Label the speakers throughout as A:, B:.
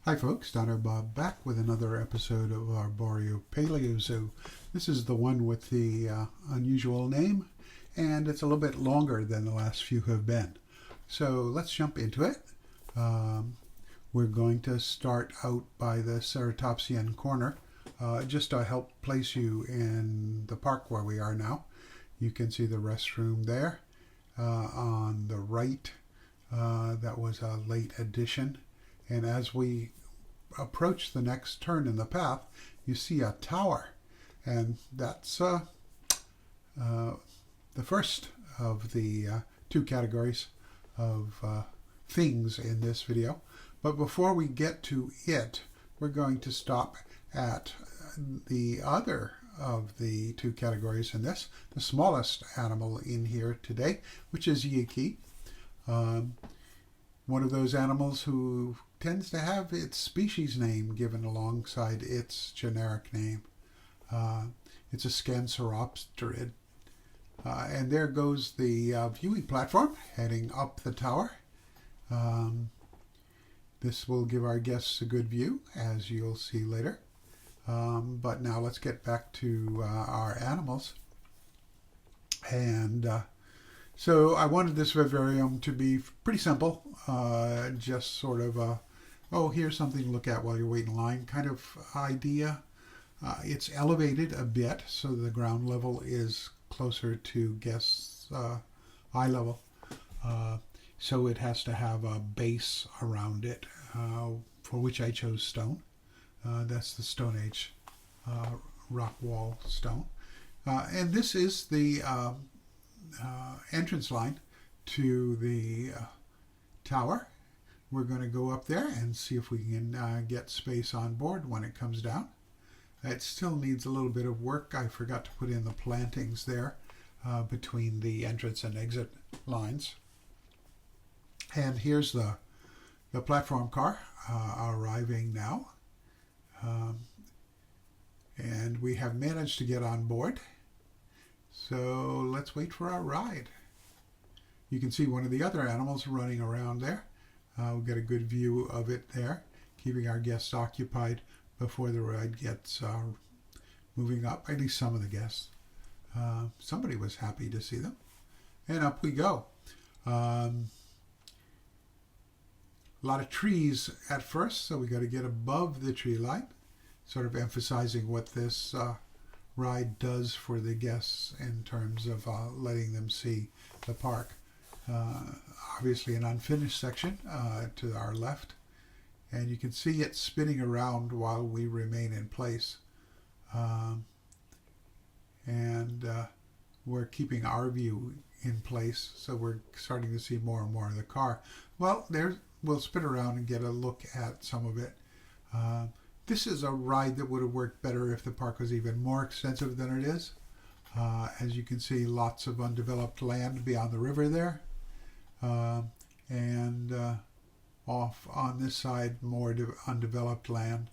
A: Hi folks, Dr. Bob back with another episode of Arborea Paleozoo. This is the one with the unusual name, and it's a little bit longer than the last few have been. So let's jump into it. We're going to start out by the ceratopsian corner, just to help place you in the park where we are now. You can see the restroom there. On the right, that was a late addition. And as we approach the next turn in the path, you see a tower. And that's the first of the two categories of things in this video. But before we get to it, we're going to stop at the other of the two categories in this, the smallest animal in here today, which is Yiki. One of those animals who tends to have its species name given alongside its generic name. It's a Scanceropterid. And there goes the viewing platform heading up the tower. This will give our guests a good view, as you'll see later. But now let's get back to our animals. And so I wanted this vivarium to be pretty simple, just sort of a, oh, here's something to look at while you're waiting in line kind of idea. It's elevated a bit, so the ground level is closer to guests' eye level. So it has to have a base around it, for which I chose stone. That's the Stone Age rock wall stone. And this is the entrance line to the tower. We're going to go up there and see if we can get space on board when it comes down. It still needs a little bit of work. I forgot to put in the plantings there between the entrance and exit lines. And here's the platform car arriving now. And we have managed to get on board. So let's wait for our ride. You can see one of the other animals running around there. We'll get a good view of it there, keeping our guests occupied before the ride gets moving up, at least some of the guests. Somebody was happy to see them. And up we go. A lot of trees at first, so we got to get above the tree line, sort of emphasizing what this ride does for the guests in terms of letting them see the park. Obviously an unfinished section to our left, and you can see it spinning around while we remain in place. We're keeping our view in place, so we're starting to see more and more of the car. Well, we'll spin around and get a look at some of it. This is a ride that would have worked better if the park was even more extensive than it is. As you can see, lots of undeveloped land beyond the river there. And off on this side, more undeveloped land.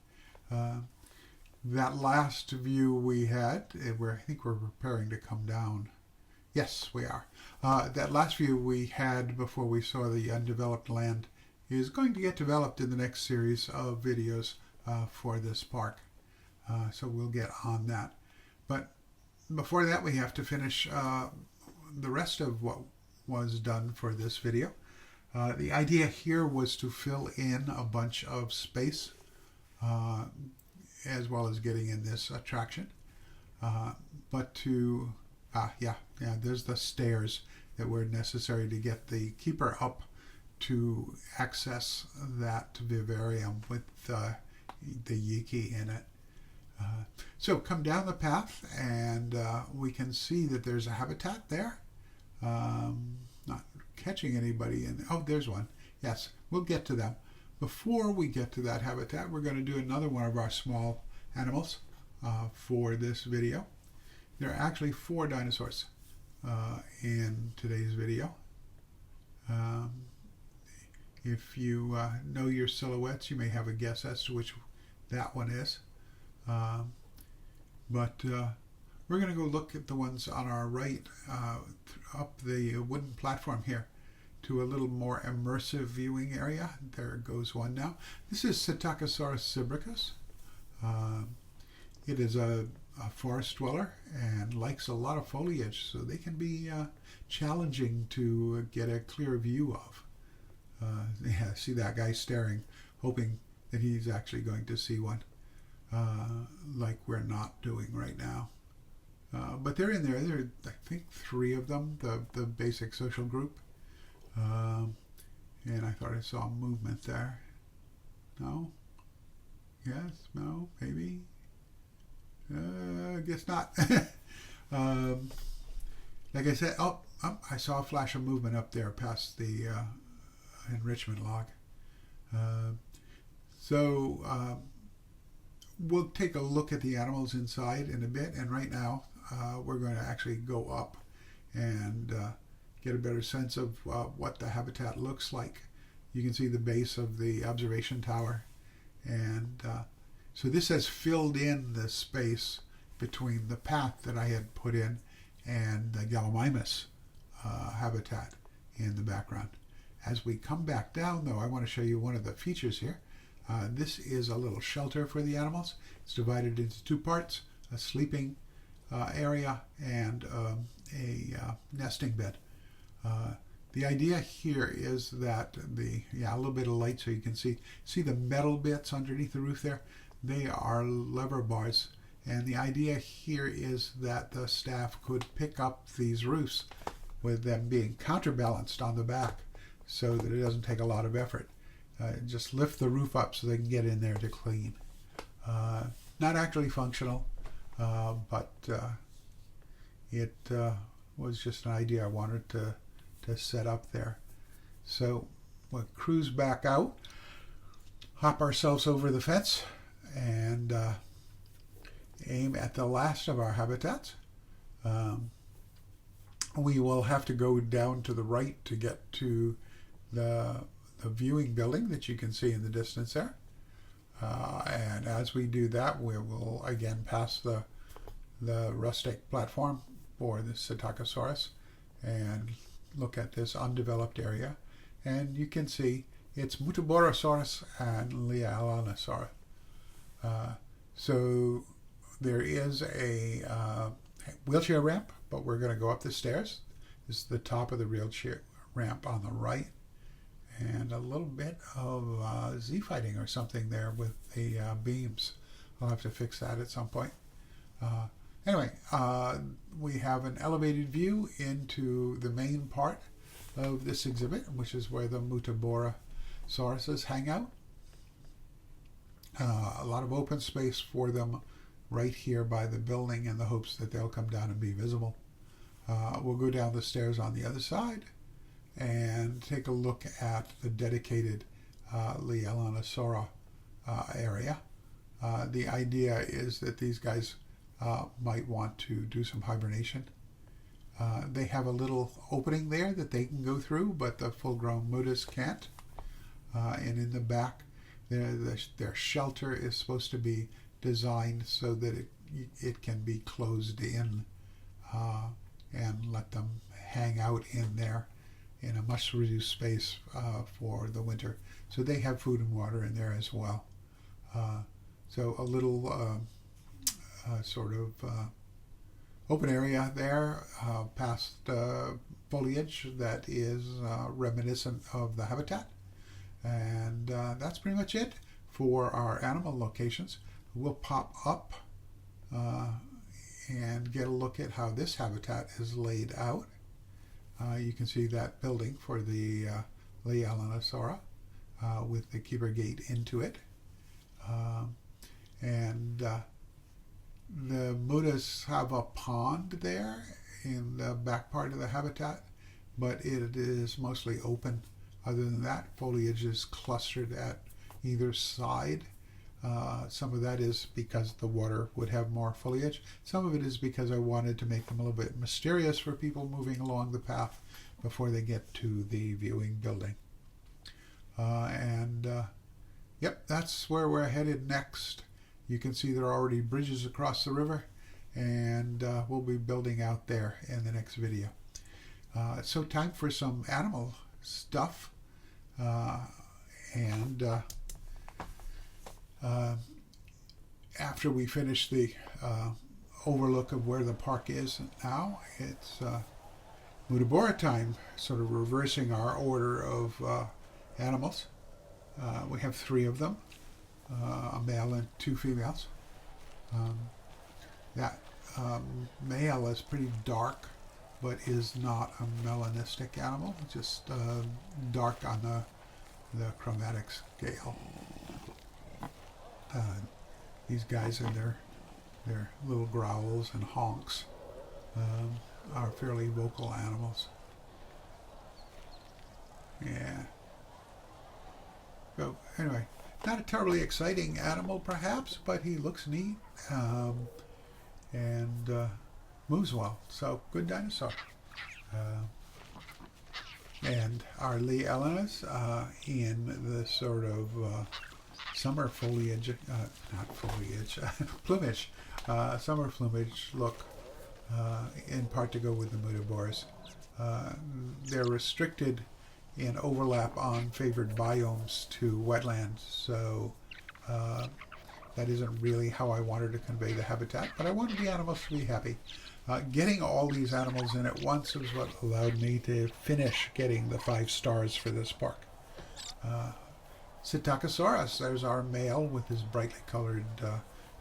A: That last view we had, I think we're preparing to come down. Yes, we are. That last view we had before we saw the undeveloped land is going to get developed in the next series of videos for this park. So we'll get on that. But before that, we have to finish the rest of what was done for this video. The idea here was to fill in a bunch of space, as well as getting in this attraction. But to, there's the stairs that were necessary to get the keeper up to access that vivarium with the Yiki in it. So come down the path and we can see that there's a habitat there. Not catching anybody in. Oh, there's one. Yes, we'll get to them. Before we get to that habitat, we're going to do another one of our small animals for this video. There are actually 4 dinosaurs in today's video. If you know your silhouettes, you may have a guess as to which that one is. But we're going to go look at the ones on our right up the wooden platform here. to a little more immersive viewing area. There goes one now. This is Psittacosaurus sibricus. It is a forest dweller and likes a lot of foliage, so they can be challenging to get a clear view of. Yeah, see that guy staring, hoping that he's actually going to see one, like we're not doing right now. But they're in there. There are, I think, 3 of them, the basic social group. And I thought I saw movement there. No? Yes? No? Maybe? I guess not. Like I said, I saw a flash of movement up there past the enrichment log. So we'll take a look at the animals inside in a bit, and right now we're going to actually go up and get a better sense of what the habitat looks like. You can see the base of the observation tower, and so this has filled in the space between the path that I had put in and the Gallimimus habitat in the background. As we come back down, though, I want to show you one of the features here. This is a little shelter for the animals. It's divided into 2 parts, a sleeping area and a nesting bed. The idea here is that a little bit of light so you can see the metal bits underneath the roof there. They are lever bars, and the idea here is that the staff could pick up these roofs with them being counterbalanced on the back so that it doesn't take a lot of effort. Just lift the roof up so they can get in there to clean. Not actually functional, but it was just an idea I wanted to set up there. So we'll cruise back out, hop ourselves over the fence, and aim at the last of our habitats. We will have to go down to the right to get to the viewing building that you can see in the distance there. And as we do that, we will again pass the rustic platform for the Psittacosaurus and look at this undeveloped area. And you can see it's Muttaburrasaurus and Leaellynasaura. So there is a wheelchair ramp, but we're going to go up the stairs. This is the top of the wheelchair ramp on the right. And a little bit of Z-fighting or something there with the beams. I'll have to fix that at some point. Anyway, we have an elevated view into the main part of this exhibit, which is where the Muttaburrasauruses hang out. A lot of open space for them right here by the building in the hopes that they'll come down and be visible. We'll go down the stairs on the other side and take a look at the dedicated Leaellynasaura area. The idea is that these guys might want to do some hibernation. They have a little opening there that they can go through, but the full-grown muttas can't. And in the back, their shelter is supposed to be designed so that it can be closed in and let them hang out in there in a much reduced space for the winter. So they have food and water in there as well. So a little sort of open area there past foliage that is reminiscent of the habitat. And that's pretty much it for our animal locations. We'll pop up and get a look at how this habitat is laid out. You can see that building for the Leaellynasaura with the keeper gate into it. And the muttas have a pond there in the back part of the habitat, but it is mostly open. Other than that, foliage is clustered at either side. Some of that is because the water would have more foliage. Some of it is because I wanted to make them a little bit mysterious for people moving along the path before they get to the viewing building. Yep, that's where we're headed next. You can see there are already bridges across the river, and we'll be building out there in the next video. So time for some animal stuff. And after we finish the overlook of where the park is now, it's Muttaburra time, sort of reversing our order of animals. We have 3 of them, a male and 2 females. That male is pretty dark, but is not a melanistic animal, just dark on the chromatic scale. These guys and their little growls and honks are fairly vocal animals. Yeah. So anyway, not a terribly exciting animal perhaps, but he looks neat and moves well. So good dinosaur. And our Leaellynasaurus in the sort of summer foliage, not foliage, plumage, summer plumage look, in part to go with the Muttaburras. They're restricted in overlap on favored biomes to wetlands, so that isn't really how I wanted to convey the habitat, but I wanted the animals to be happy. Getting all these animals in at once was what allowed me to finish getting the 5 stars for this park. Tycoon, there's our male with his brightly colored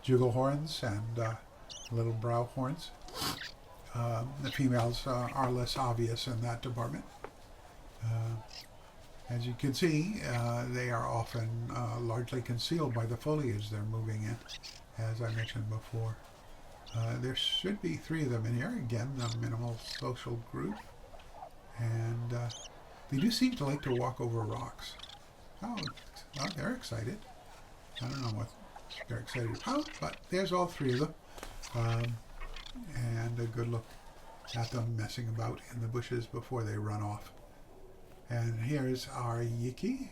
A: jugal horns and little brow horns. The females are less obvious in that department. As you can see, they are often largely concealed by the foliage they're moving in, as I mentioned before. There should be 3 of them in here. Again, the minimal social group. And they do seem to like to walk over rocks. Oh, well, they're excited. I don't know what they're excited about, but there's all 3 of them. And a good look at them messing about in the bushes before they run off. And here's our Yiki.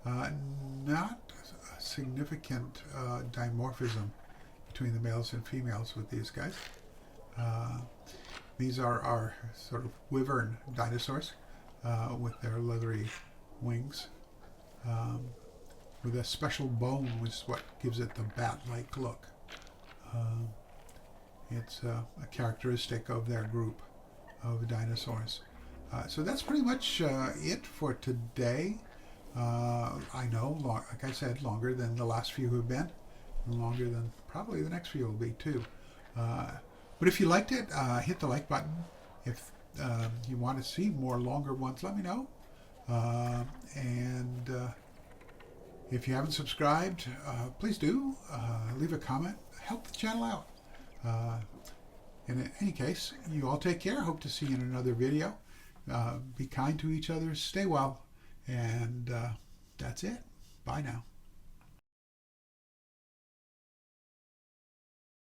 A: Not a significant dimorphism between the males and females with these guys. These are our sort of wyvern dinosaurs with their leathery wings. With a special bone, which is what gives it the bat-like look. It's a characteristic of their group of dinosaurs. So that's pretty much it for today. I know, like I said, longer than the last few have been, and longer than probably the next few will be too. But if you liked it, hit the like button. If you want to see more longer ones, let me know. And if you haven't subscribed, please do. Leave a comment. Help the channel out. In any case, you all take care. Hope to see you in another video. Be kind to each other. Stay well. And that's it. Bye now.